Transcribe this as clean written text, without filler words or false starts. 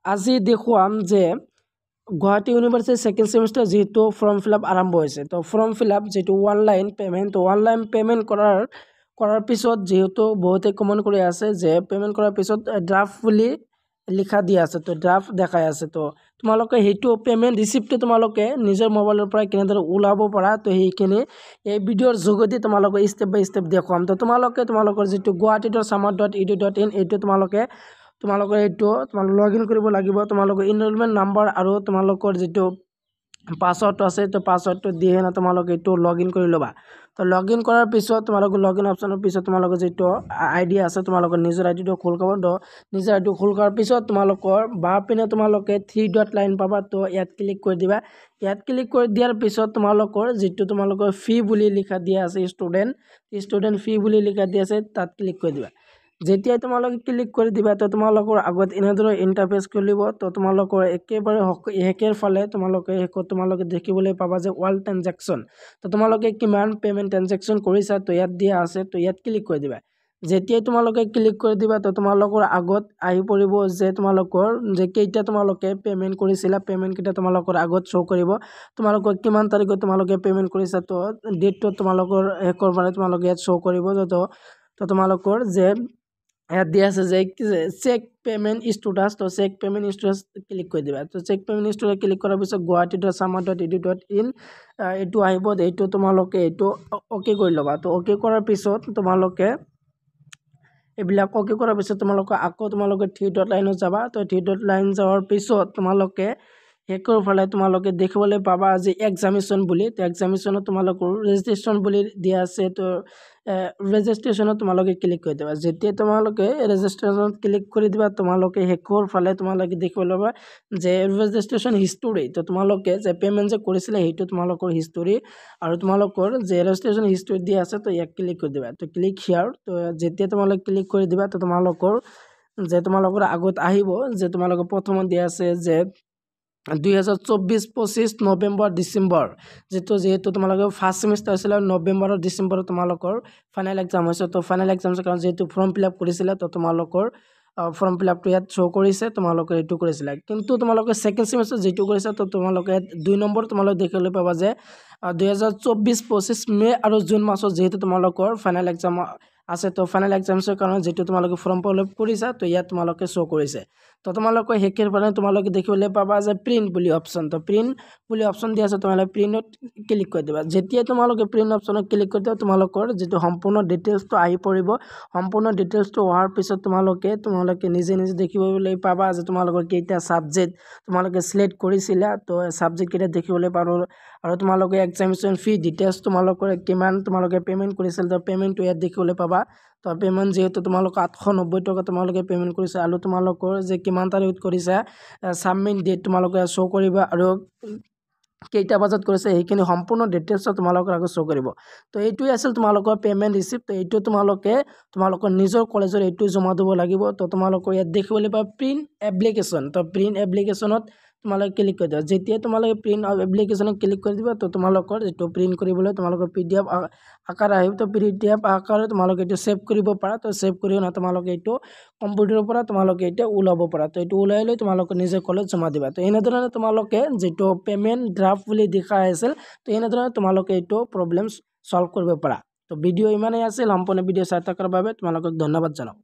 আজি দেখুৱাম যে গুৱাহাটী ইউনিভাৰ্চিটি সেকেন্ড সেমিস্টার যেহেতু ফর্ম ফিল আপ আরম্ভ হয়েছে তো ফর্ম ফিল আপ যেহেতু অনলাইন পেমেন্ট তো অনলাইন পেমেন্ট করার পিছত যেহেতু বহুতে কমেন্ট করে আছে যে পেমেন্ট করার পিছত ড্রাফট বুলি লিখা দিয়া আছে তো ড্রাফট দেখাই আছে তো তোমালোকে সেইটো পেমেন্ট ৰিচিপ্টটো তোমালোকে নিজৰ মোবাইলৰ পৰা কেনেদৰে ওলাব পাৰা তো সেইখিনি এই ভিডিঅ'ৰ যোগেদি তোমালোকে ষ্টেপ বাই ষ্টেপ দেখুৱাম তো তোমালোকৰ যিটো guwahati.samat.edu.in এইটো তোমালোকে এইটো লগ ইন কৰিব লাগিব তোমালোকৰ এনৰোলমেণ্ট নাম্বাৰ আৰু তোমালোকৰ যিটো পাসওয়াৰ্ড আছে তো পাসওয়াৰ্ডটো দিয়ে না তোমালোকে এইটো লগ ইন কৰি ল'বা তো লগ ইন কৰাৰ পিছত তোমালোকে লগ ইন অপশ্যনৰ পিছত তোমালোকৰ যিটো আইডি আছে তোমালোকৰ নিজৰ আইডিটো খোল খাব তো নিজৰ আইডিটো খোল কৰাৰ পিছত তোমালোকৰ বাওঁ পিনে তোমালোকে 3 ডট লাইন পাবা তো ইয়াত ক্লিক কৰি দিবা ইয়াত ক্লিক কৰি দিয়াৰ পিছত তোমালোকৰ যিটো তোমালোকৰ ফি বুলি লিখা দিয়া আছে ষ্টুডেণ্ট ফি বুলি লিখা দিয়া আছে তাত ক্লিক কৰি দিবা যেতিয়াই তোমালোকে ক্লিক কৰি দিবা তো তোমালোকৰ আগত এনেদৰে ইন্টাৰফেস খুলিব তো তোমালোকৰ একেবাৰে হেকেৰ ফালে তোমালোকে দেখিবলৈ পাবা যে অল ট্ৰানজাকচন তো তোমালোকে কিমান পেমেন্ট ট্ৰানজাকচন কৰিছা তো ইয়াত দিয়া আছে তো ইয়াত ক্লিক কৰি দিবা যেতিয়াই তোমালোকে ক্লিক কৰি দিবা তো তোমালোকৰ আগত আহি পৰিব যে তোমালোকৰ যে কেইটা তোমালোকে পেমেন্ট কৰিছিলা পেমেন্ট কেইটা তোমালোকৰ আগত শো কৰিব তোমালোকৰ কিমান তাৰিখত তোমালোকে পেমেন্ট কৰিছা তো ডেটটো তোমালোকৰ হেকৰ মানে তোমালোকে ইয়াত শো কৰিব তো তোমালোকৰ যে ইয়াত দিয়া আছে যে চেক পেমেন্ট স্ট্যাটাস তো চেক পেমেন্ট স্ট্যাটাস ক্লিক কৰি দিবা তো চেক পেমেন্ট স্ট্যাটাস ক্লিক কৰাৰ পিছত guwahati.samat.edu.in এইটো আহিব এইটো তোমালোকে এইটো ওকে কৰি ল'বা তো ওকে কৰাৰ পিছত তোমালোকে এইবিলাক ওকে কৰাৰ পিছত তোমালোকে আকৌ তোমালোকে 3 ডট লাইনত যাবা তো 3 ডট লাইন যাওয়ার পিছত তোমালোকে হেকৰ ফালে তোমালোকে দেখিবলৈ পাবা যে এক্সামিনেশন বুলি তো এক্সামিনেশনত তোমালোকৰ ৰেজিষ্ট্ৰেচন বুলি দিয়া আছে তো ৰেজিষ্ট্ৰেচনত তোমালোকে ক্লিক কৰি দিবা যেতিয়া তোমালোকে ৰেজিষ্ট্ৰেচনত ক্লিক কৰি দিবা তোমালোকে হেকৰ ফালে তোমালোকে দেখিবলৈ পাবা যে ৰেজিষ্ট্ৰেচন হিষ্টৰী তো তোমালোকে যে পেমেন্ট যে কৰিছিলে সেইটো তোমালোকৰ হিষ্টৰী আৰু তোমালোকৰ যে ৰেজিষ্ট্ৰেচন হিষ্টৰী দিয়া আছে তো ইয়াক ক্লিক কৰি দিবা তো ক্লিক হিয়াৰ তো যেতিয়া তোমালোকে ক্লিক কৰি দিবা তো তোমালোকৰ আগত আহিব যে তোমালোকৰ প্ৰথমত দিয়া আছে যে 2024-25 নৱেম্বৰ ডিসেম্বৰ যেহেতু তোমালোকৰ ফাৰ্স্ট সেমিস্টাৰ আছিল নৱেম্বৰ আৰু ডিসেম্বৰ তোমালোকৰ ফাইনাল এক্সাম হৈছে তো ফাইনাল এক্সামৰ কাৰণ যেহেতু ফৰ্ম ফিল আপ কৰিছিল তো তোমালোকৰ ফৰ্ম ফিল আপটো ইয়াত শো কৰিছে তোমালোকে এইটো কৰিছিল কিন্তু তোমালোকে সেকেন্ড সেমিস্টাৰ যেটো কৰিছে তো তোমালোকে 2 নম্বৰ তোমালোকে দেখিবলৈ পাবা যে 2024-25 মে আৰু জুন মাসত যেহেতু তোমালোকৰ ফাইনাল এক্সাম আছে তো ফাইনাল এক্সামছৰ কাৰণে যেটো তোমালোকে ফৰ্ম ফিল আপ কৰিছা তো ইয়াত তোমালোকে শো কৰিছে তো তোমালোকে হেকেৰ ফালে তোমালোকে দেখিবলৈ পাবা যে প্ৰিন্ট বুলি অপশন তো প্ৰিন্ট বুলি অপশন দিয়া আছে তোমালোকে প্ৰিন্টত ক্লিক কৰি দিবা যেতিয়া তোমালোকে প্ৰিন্ট অপশনত ক্লিক কৰি দিবা তোমালোকৰ যেটো সম্পূৰ্ণ ডিটেইলছটো আহি পৰিব সম্পূৰ্ণ ডিটেইলছটো হোৱাৰ পিছত তোমালোকে নিজে দেখিবলৈ পাবা যে তোমালোকৰ কেইটা সাবজেক্ট তোমালোকে সিলেক্ট কৰিছিলা তো সাবজেক্ট কেইটা দেখিবলৈ পাৰো আৰু তোমালোকে এক্সামিনেশন ফি ডিটেইলছ তোমালোকৰ কিমান তোমালোকে পেমেন্ট কৰিছিল তো পেমেন্টটো ইয়াত দেখিবলৈ পাবা তো পেমেন্ট যেহেতু তোমালোক 890 টকা তোমালোকে পেমেন্ট কৰিছা আৰু তোমালোকৰ যে কিমান তাৰিখত কৰিছা সাবমিট ডেট তোমালোকে শো কৰিবা আৰু কেইটা বজাত কৰিছে এইখিনি সম্পূৰ্ণ ডিটেইলছ তোমালোকৰ আগত শো কৰিব তো এইটোই আছিল তোমালোকৰ পেমেন্ট ৰিসিপ্ট তো এইটো তোমালোকৰ নিজৰ কলেজৰ এইটো জমা দিব লাগিব তো তোমালোকৰ ইয়াত দেখিবলৈ পাবা প্ৰিন্ট এপ্লিকেশন তো প্ৰিন্ট এপ্লিকেশনত তোমালোকে ক্লিক কৰি দিবা যেতিয়া তোমালোকে প্ৰিন্ট এপ্লিকেশনত ক্লিক কৰি দিবা তো তোমালোকৰ যেটো প্ৰিন্ট কৰিবলৈ তোমালোকৰ পিডিএফ আকাৰ আহিব তো পিডিএফ আকাৰে তোমালোকে এইটো সেভ কৰিব পাৰা তো সেভ কৰিও না তোমালোকে এইটো কম্পিউটাৰৰ পৰা তোমালোকে এটা ওলাব পাৰা তো এইটো ওলাই লৈ তোমালোকে নিজৰ কলেজ জমা দিবা তো এনেধৰণে তোমালোকে যেটো পেমেন্ট ড্ৰাফট বুলি দেখা আছিল তো এনেধৰণে তোমালোকে এইটো প্ৰবলেম সলভ কৰিব পাৰা তো ভিডিও ইমানেই আছিল সম্পূৰ্ণ ভিডিও চাই থকাৰ বাবে তোমালোকক ধন্যবাদ জনাও।